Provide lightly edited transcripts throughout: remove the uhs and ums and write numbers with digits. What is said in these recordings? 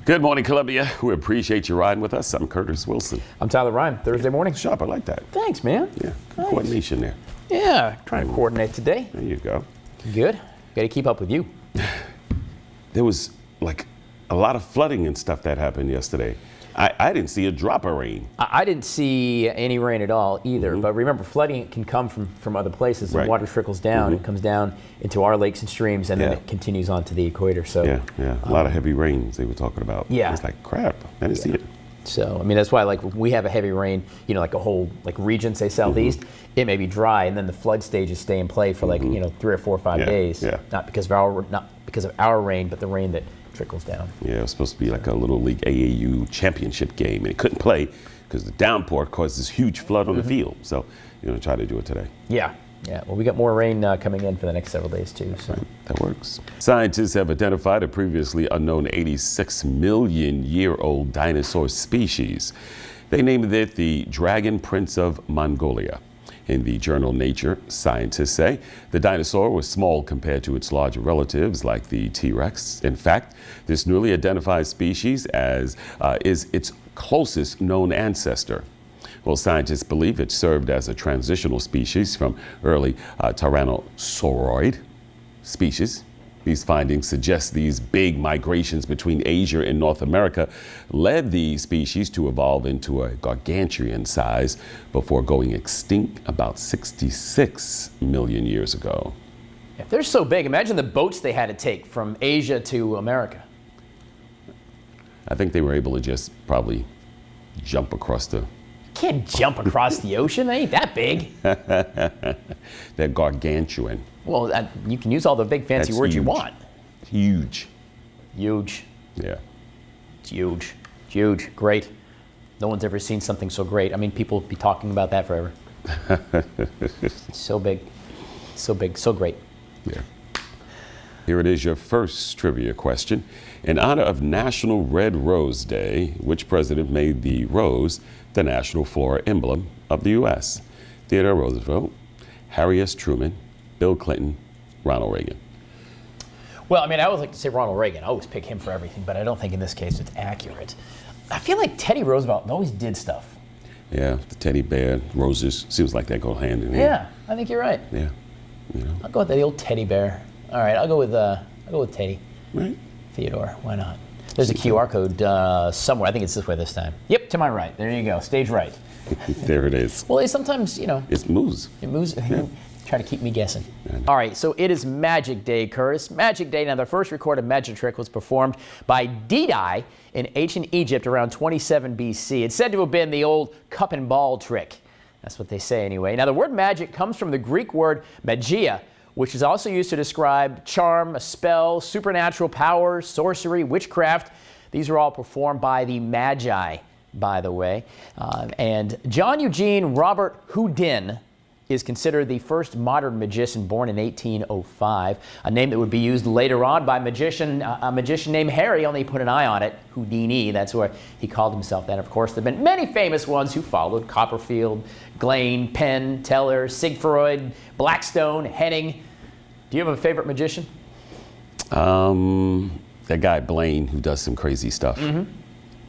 Good morning, Columbia. We appreciate you riding with us. I'm Curtis Wilson. I'm Tyler Ryan. Thursday morning. Sharp, I like that. Thanks, man. Yeah, Nice. coordination there. Yeah, trying to coordinate today. There you go. Good. Got to keep up with you. There was like a lot of flooding and stuff that happened yesterday. I didn't see a drop of rain. I didn't see any rain at all either. But remember, flooding can come from other places. Right. The water trickles down. It comes down into our lakes and streams, and then it continues on to the equator. So Yeah. A lot of heavy rains they were talking about. Yeah. It's like, crap, I didn't see it. So, I mean, that's why, like, when we have a heavy rain, you know, like a whole, like, region, say, southeast, it may be dry, and then the flood stages stay in play for, like, 3 or 4 or 5 days. Yeah. Not because of our rain, but the rain that trickles down. Yeah, it was supposed to be like a little league AAU championship game, and it couldn't play because the downpour caused this huge flood on the field. So, try to do it today. Yeah. Well, we got more rain coming in for the next several days, too. So. Right. That works. Scientists have identified a previously unknown 86 million year old dinosaur species. They named it the Dragon Prince of Mongolia. In the journal Nature, scientists say the dinosaur was small compared to its larger relatives like the T-Rex. In fact, this newly identified species is its closest known ancestor. Well, scientists believe it served as a transitional species from early Tyrannosauroid species. These findings suggest these big migrations between Asia and North America led the species to evolve into a gargantuan size before going extinct about 66 million years ago. If they're so big, imagine the boats they had to take from Asia to America. I think they were able to just probably jump across the... Can't jump across the ocean. They ain't that big. They're gargantuan. Well, you can use all the big fancy That's words huge. you want. Huge. Huge. Yeah. It's huge. It's huge. Great. No one's ever seen something so great. I mean, people will be talking about that forever. So big. So big. So great. Yeah. Here it is, your first trivia question. In honor of National Red Rose Day, which president made the rose the national flora emblem of the U.S.? Theodore Roosevelt, Harry S. Truman, Bill Clinton, Ronald Reagan. Well, I mean, I always like to say Ronald Reagan. I always pick him for everything, but I don't think in this case it's accurate. I feel like Teddy Roosevelt always did stuff. Yeah, the teddy bear, roses, seems like that go hand in hand. Yeah, I think you're right. Yeah. I'll go with the old teddy bear. All right, I'll go with Teddy. Right. Theodore, why not? There's a QR code somewhere. I think it's this way this time. Yep, to my right. There you go. Stage right. There it is. Well, sometimes, It moves. it moves. Yeah. Try to keep me guessing. I know. All right, so it is Magic Day, Curtis. Magic Day. Now, the first recorded magic trick was performed by Didi in ancient Egypt around 27 BC. It's said to have been the old cup and ball trick. That's what they say anyway. Now, the word magic comes from the Greek word magia, which is also used to describe charm, a spell, supernatural powers, sorcery, witchcraft. These are all performed by the Magi, by the way. And John Eugene Robert Houdin is considered the first modern magician, born in 1805, a name that would be used later on by a magician named Harry, only he put an I on it, Houdini. That's where he called himself that. Of course, there have been many famous ones who followed: Copperfield, Glane, Penn, Teller, Siegfried, Blackstone, Henning. Do you have a favorite magician? That guy Blaine who does some crazy stuff.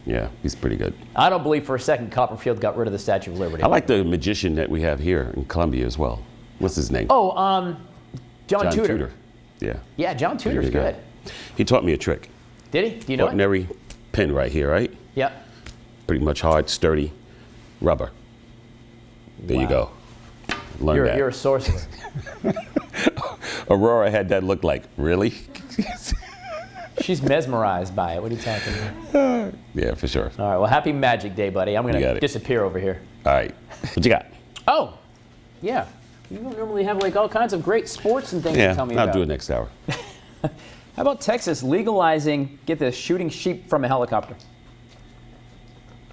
Yeah, he's pretty good. I don't believe for a second Copperfield got rid of the Statue of Liberty. I like the magician that we have here in Columbia as well. What's his name? Oh, John Tudor. Yeah. Yeah, John Tudor's good. He taught me a trick. Did he? Do you know it? Ordinary pin right here, right? Yep. Pretty much hard, sturdy rubber. There you go. Learn that. You're a sorcerer. Aurora had that look like, really? She's mesmerized by it. What are you talking about? Yeah, for sure. All right, well, happy Magic Day, buddy. I'm going got to it. disappear over here. All right. What you got? Oh, yeah. You don't normally have like all kinds of great sports and things to tell me about. I'll do it next hour. How about Texas legalizing, get this, shooting sheep from a helicopter?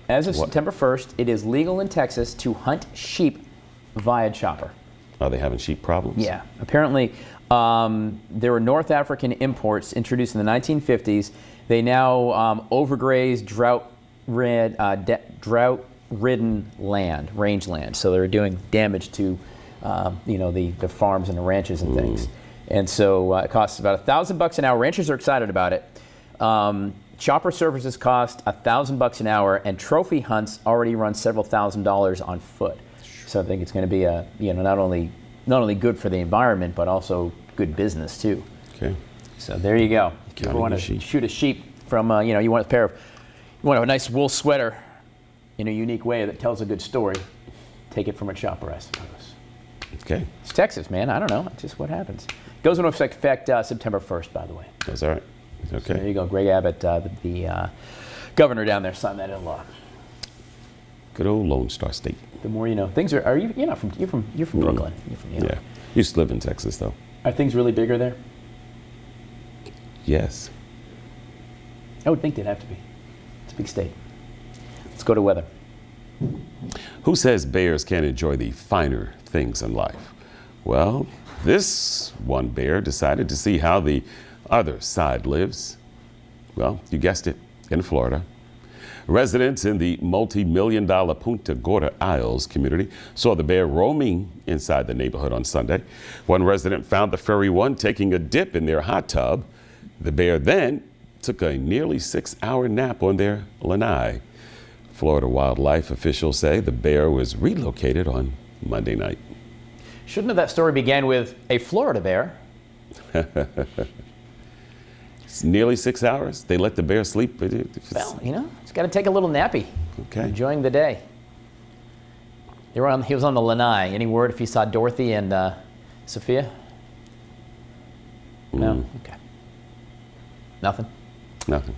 As of September 1st, it is legal in Texas to hunt sheep via chopper. Are they having sheep problems? Yeah. Apparently, there were North African imports introduced in the 1950s. They now overgraze drought-ridden land, rangeland. So they're doing damage to, the farms and the ranches and things. And so it costs about $1,000 an hour. Ranchers are excited about it. Chopper services cost $1,000 an hour, and trophy hunts already run several $1,000s on foot. So I think it's going to be not only good for the environment, but also good business too. Okay. So there you go. If you ever want to shoot a sheep from, you want a nice wool sweater in a unique way that tells a good story, take it from a chopper, I suppose. Okay. It's Texas, man. I don't know. It's just what happens. Goes into effect September 1st, by the way. That's all right. Okay. So there you go. Greg Abbott, the governor down there, signed that into law. Good old Lone Star State. The more you know. Things are you're from Brooklyn. Yeah. Used to live in Texas though. Are things really bigger there? Yes. I would think they'd have to be. It's a big state. Let's go to weather. Who says bears can't enjoy the finer things in life? Well, this one bear decided to see how the other side lives. Well, you guessed it, in Florida. Residents in the multi-million-dollar Punta Gorda Isles community saw the bear roaming inside the neighborhood on Sunday. One resident found the furry one taking a dip in their hot tub. The bear then took a nearly 6-hour nap on their lanai. Florida wildlife officials say the bear was relocated on Monday night. Shouldn't have that story began with a Florida bear? It's nearly 6 hours. They let the bear sleep. Well, it's got to take a little nappy. Okay. Enjoying the day. He was on the lanai. Any word if you saw Dorothy and Sophia? No? Okay. Nothing? Nothing.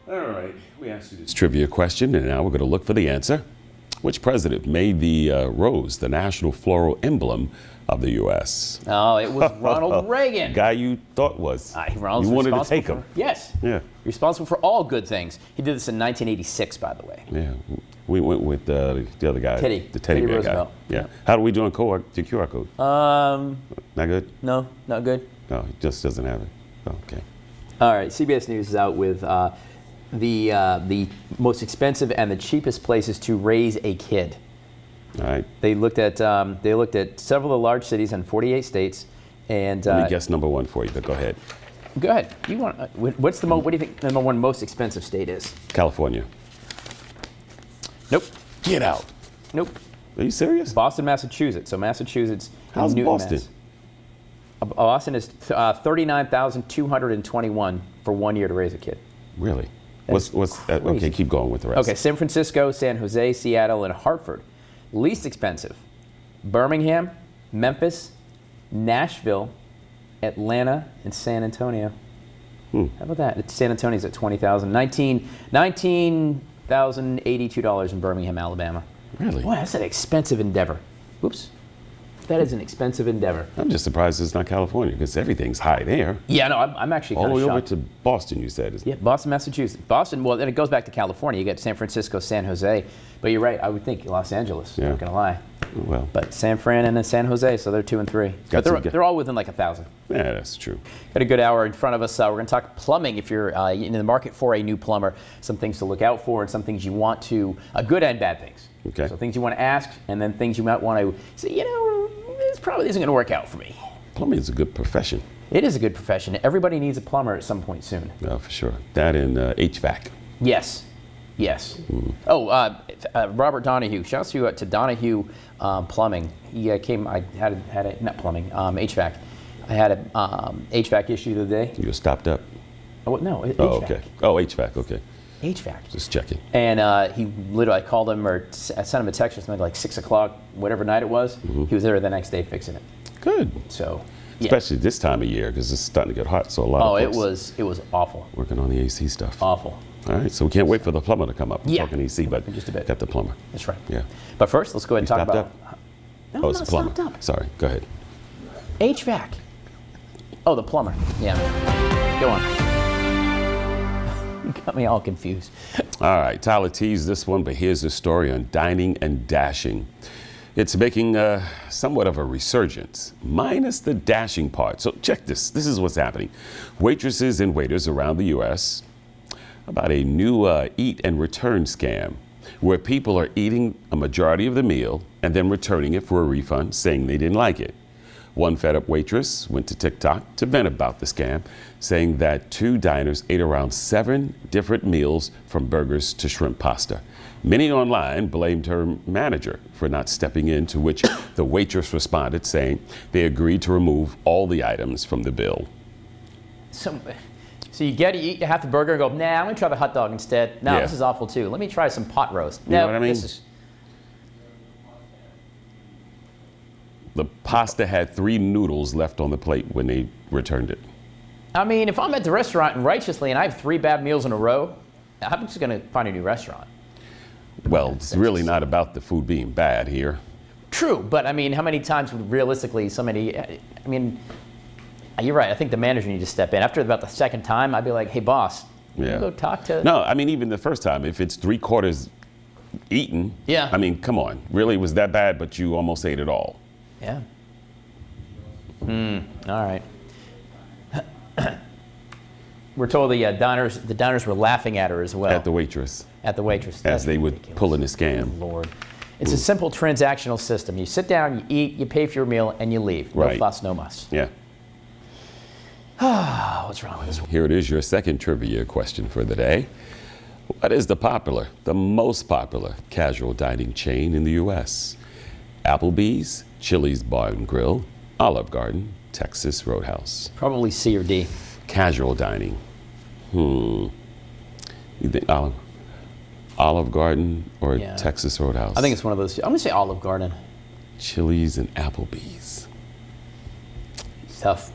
All right. We asked you this trivia question, and now we're going to look for the answer. Which president made the rose the national floral emblem of the U.S.? Oh, it was Ronald Reagan. Guy you thought was. Ronald's you wanted to take him. Yes. Yeah. Responsible for all good things. He did this in 1986, by the way. Yeah. We went with the other guy. Teddy. The teddy bear Roosevelt. guy. Yeah. How do we do on the QR code? Not good? No, not good. No, he just doesn't have it. Oh, okay. All right. CBS News is out with the most expensive and the cheapest places to raise a kid. All right. They looked at several of the large cities in 48 states, and let me guess number one for you, but go ahead. Go ahead. You want? What do you think the number one most expensive state is? California. Nope. Get out. Nope. Are you serious? Boston, Massachusetts. So Massachusetts. How's Newton, Boston? Mass. Boston is $39,221 for 1 year to raise a kid. Really? What's okay, keep going with the rest. Okay, San Francisco, San Jose, Seattle, and Hartford. Least expensive: Birmingham, Memphis, Nashville, Atlanta, and San Antonio. How about that? San Antonio's at $20,000. $19,082 in Birmingham, Alabama. Really? Boy, that's an expensive endeavor. Whoops. That is an expensive endeavor. I'm just surprised it's not California because everything's high there. Yeah, no, I'm actually all kind the of way over shocked. to Boston, you said. Yeah, Boston, Massachusetts. Boston, well, then it goes back to California. You got San Francisco, San Jose. But you're right, I would think Los Angeles, Yeah. not going to lie. Well, But San Fran and then San Jose, so they're 2 and 3. But they're all within like 1,000. yeah, that's true. Got a good hour in front of us. We're going to talk plumbing if you're in the market for a new plumber. Some things to look out for and some things you want to, good and bad things. Okay. So things you want to ask and then things you might want to say, this probably isn't going to work out for me. Plumbing is a good profession. It is a good profession. Everybody needs a plumber at some point soon. No, for sure. That and HVAC. Yes. Oh, Robert Donahue. Shouts to Donahue Plumbing. He came. I had a not plumbing. HVAC. I had a HVAC issue the other day. You were stopped up. Oh no. HVAC. Oh, okay. Oh, HVAC. Okay. HVAC. Just checking. And he literally, I called him or I sent him a text or something like 6 o'clock, whatever night it was. He was there the next day fixing it. Good. So. Yeah. Especially this time of year because it's starting to get hot. So a lot of folks it was awful. working on the AC stuff. Awful. All right, so we can't wait for the plumber to come up. Yeah. Talking AC, but Just a bit. got the plumber. That's right. Yeah. But first, let's go ahead and talk Stopped about. up? No, Oh, it's the plumber. stopped up. Sorry, go ahead. HVAC. Oh, the plumber. Yeah. Go on. You got me all confused. All right, Tyler teased this one, but here's the story on dining and dashing. It's making somewhat of a resurgence, minus the dashing part. So check this. This is what's happening. Waitresses and waiters around the U.S. about a new eat and return scam where people are eating a majority of the meal and then returning it for a refund, saying they didn't like it. One fed-up waitress went to TikTok to vent about the scam, saying that 2 diners ate around 7 different meals from burgers to shrimp pasta. Many online blamed her manager for not stepping in, to which the waitress responded, saying they agreed to remove all the items from the bill. So you eat half the burger and go, nah, I'm going to try the hot dog instead. No, this is awful too. Let me try some pot roast. You know what I mean? The pasta had 3 noodles left on the plate when they returned it. I mean, if I'm at the restaurant and righteously and I have 3 bad meals in a row, I'm just going to find a new restaurant. Well, it's really not about the food being bad here. True, but I mean, how many times would realistically somebody, I mean, you're right. I think the manager needs to step in. After about the second time, I'd be like, hey, boss, can you go talk to... No, I mean, even the first time, if it's 3/4 eaten, I mean, come on. Really, it was that bad, but you almost ate it all. Yeah. All right. We're told the diners were laughing at her as well. At the waitress. At the waitress. As they would pull in the scam. Lord. It's a simple transactional system. You sit down, you eat, you pay for your meal, and you leave. No fuss, no muss. Yeah. What's wrong with this one? Here it is, your second trivia question for the day. What is the most popular casual dining chain in the U.S.? Applebee's, Chili's Bar and Grill, Olive Garden, Texas Roadhouse. Probably C or D. Casual dining. You think Olive Garden or Texas Roadhouse? I think it's one of those. I'm going to say Olive Garden. Chili's and Applebee's. It's tough.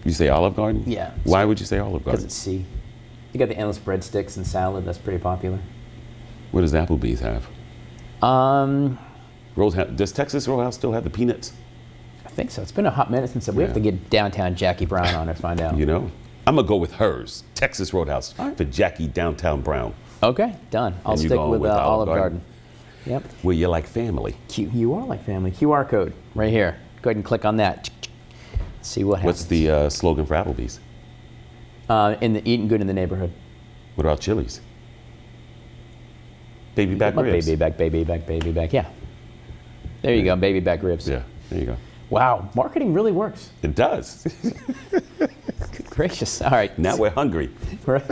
You say Olive Garden? Yeah. Why would you say Olive Garden? Because it's C. You got the endless breadsticks and salad. That's pretty popular. What does Applebee's have? Does Texas Roadhouse still have the peanuts? I think so. It's been a hot minute since we have to get downtown Jackie Brown on it, find out. You know, I'm going to go with hers. Texas Roadhouse for Jackie Downtown Brown. Okay, done. I'll stick with Olive Garden. Yep. Well, you're like family. You are like family. QR code right here. Go ahead and click on that. See what happens. What's the slogan for Applebee's? Eating good in the neighborhood. What about Chili's? Baby back ribs. Baby back, baby back, baby back. Yeah. There you go, baby back ribs. Yeah, there you go. Wow, marketing really works. It does. Good gracious. All right. Now we're hungry. Right.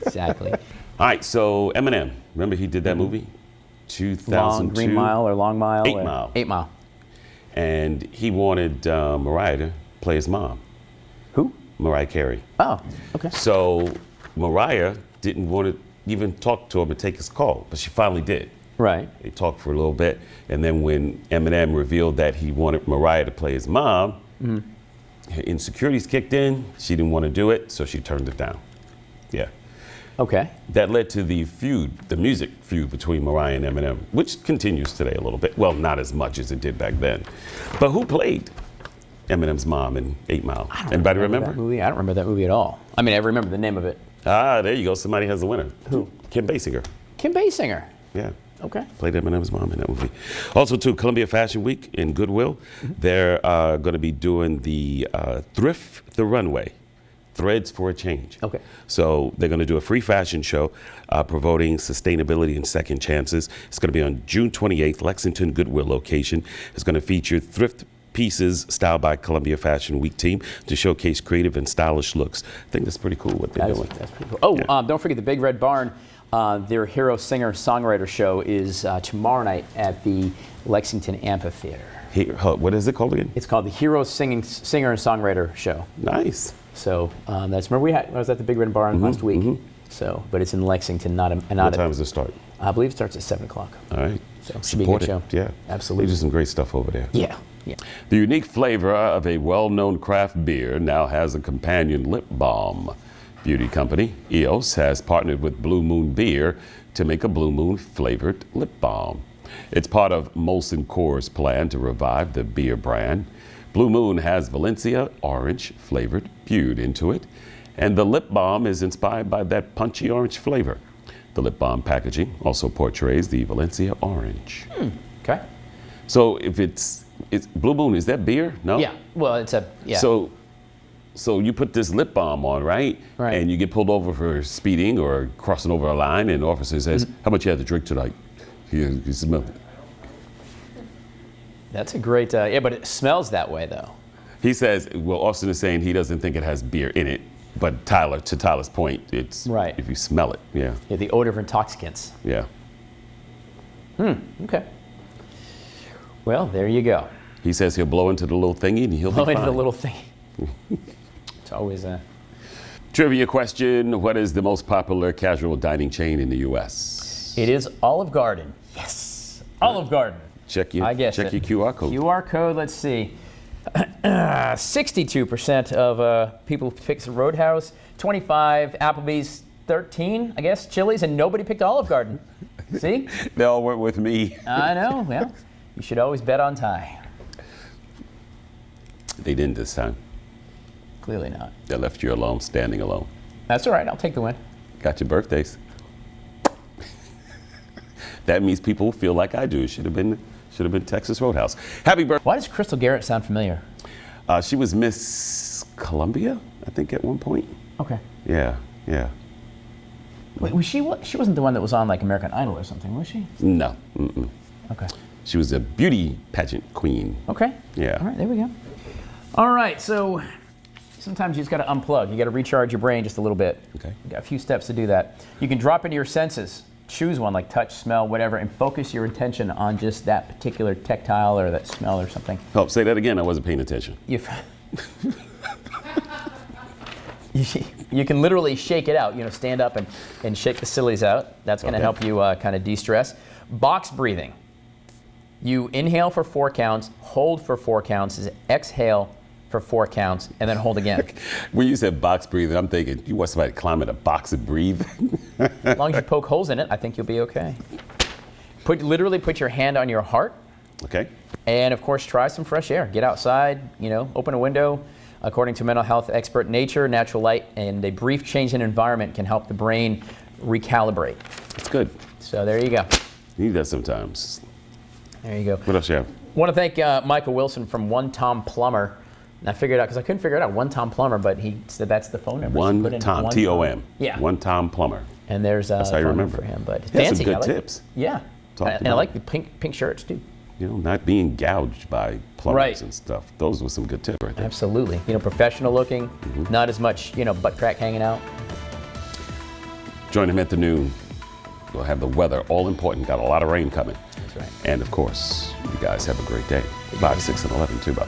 Exactly. All right, so Eminem, remember he did that movie? 2002. Green Mile or Long Mile? 8 Mile. 8 Mile. And he wanted Mariah to play his mom. Who? Mariah Carey. Oh, okay. So Mariah didn't want to even talk to him and take his call, but she finally did. Right. They talked for a little bit, and then when Eminem revealed that he wanted Mariah to play his mom, her insecurities kicked in. She didn't want to do it, so she turned it down. Yeah. Okay. That led to the feud, the music feud between Mariah and Eminem, which continues today a little bit. Well, not as much as it did back then. But who played Eminem's mom in 8 Mile? Anybody remember? That movie? I don't remember that movie at all. I mean, I remember the name of it. Ah, there you go. Somebody has the winner. Who? Kim Basinger. Kim Basinger. Yeah. Okay. Played Eminem's mom in that movie. Also, too, Columbia Fashion Week in Goodwill. They're going to be doing the Thrift the Runway. Threads for a Change. Okay. So they're going to do a free fashion show promoting sustainability and second chances. It's going to be on June 28th, Lexington Goodwill location. It's going to feature thrift pieces styled by Columbia Fashion Week team to showcase creative and stylish looks. I think that's pretty cool what they're doing. That's pretty cool. Oh, yeah. Don't forget the Big Red Barn. Their Hero Singer Songwriter show is tomorrow night at the Lexington Amphitheater. What is it called again? It's called the Hero Singer and Songwriter Show. Nice. So that's, remember I was at the Big Red Barn last week. So, but it's in Lexington, not What time does it start? I believe it starts at 7 o'clock. All right. So it should be a good show. Yeah. Absolutely. They do some great stuff over there. Yeah. Yeah. The unique flavor of a well-known craft beer now has a companion lip balm. Beauty company EOS has partnered with Blue Moon Beer to make a Blue Moon flavored lip balm. It's part of Molson Coors' plan to revive the beer brand. Blue Moon has Valencia orange flavored brewed into it, and the lip balm is inspired by that punchy orange flavor. The lip balm packaging also portrays the Valencia orange. Okay. So if it's Blue Moon, is that beer? No? Yeah. Well, it's a, yeah. So you put this lip balm on, right? Right. And you get pulled over for speeding or crossing over a line, and the officer says, how much you had to drink tonight? You smell it. That's a great, yeah, but it smells that way, though. He says, well, Austin is saying he doesn't think it has beer in it. But to Tyler's point, it's right. If you smell it, yeah. Yeah, the odor of intoxicants. Yeah. Okay. Well, there you go. He says he'll blow into the little thingy and he'll be fine. Blow into the little thing. It's always a... Trivia question, what is the most popular casual dining chain in the U.S.? It is Olive Garden. Yes. Olive Garden. Check your QR code. QR code, let's see. 62% of people picked Roadhouse, 25 Applebee's, 13, I guess, Chili's, and nobody picked Olive Garden. See? They all went with me. I know. Well, you should always bet on Ty. They didn't this time. Clearly not. They left you alone, standing alone. That's all right. I'll take the win. Got your birthdays. That means people feel like I do. Should have been Texas Roadhouse. Happy birthday. Why does Crystal Garrett sound familiar? She was Miss Columbia, I think, at one point. Okay. Yeah. Wait, was she wasn't the one that was on like American Idol or something, was she? No. Mm-mm. Okay. She was a beauty pageant queen. Okay. Yeah. All right, there we go. All right, so sometimes you just got to unplug. You got to recharge your brain just a little bit. Okay. You got a few steps to do that. You can drop into your senses. Choose one like touch, smell, whatever, and focus your attention on just that particular tactile or that smell or something. Oh, say that again. I wasn't paying attention. You can literally shake it out. Stand up and shake the sillies out. That's going to help you kind of de-stress. Box breathing. You inhale for 4 counts, hold for 4 counts, exhale for 4 counts, and then hold again. When you said box breathing, I'm thinking you want somebody to climb in a box and breathe. As long as you poke holes in it, I think you'll be okay. Literally put your hand on your heart. Okay. And of course, try some fresh air. Get outside, open a window. According to mental health expert, nature, natural light, and a brief change in environment can help the brain recalibrate. That's good. So there you go. You need that sometimes. There you go. What else you have? Want to thank Michael Wilson from One Tom Plumber. And I figured out, because I couldn't figure it out, One Tom Plumber, but he said that's the phone number. One Tom, T-O-M. Yeah. One Tom Plumber. And there's a phone number for him. But fancy. Some good tips. Yeah. And I like the pink shirts too. Not being gouged by plumbers and stuff. Those were some good tips right there. Absolutely. Professional looking, not as much, butt crack hanging out. Join him at the noon. We'll have the weather, all important. Got a lot of rain coming. That's right. And of course, you guys have a great day. 5, 6, and 11 too, by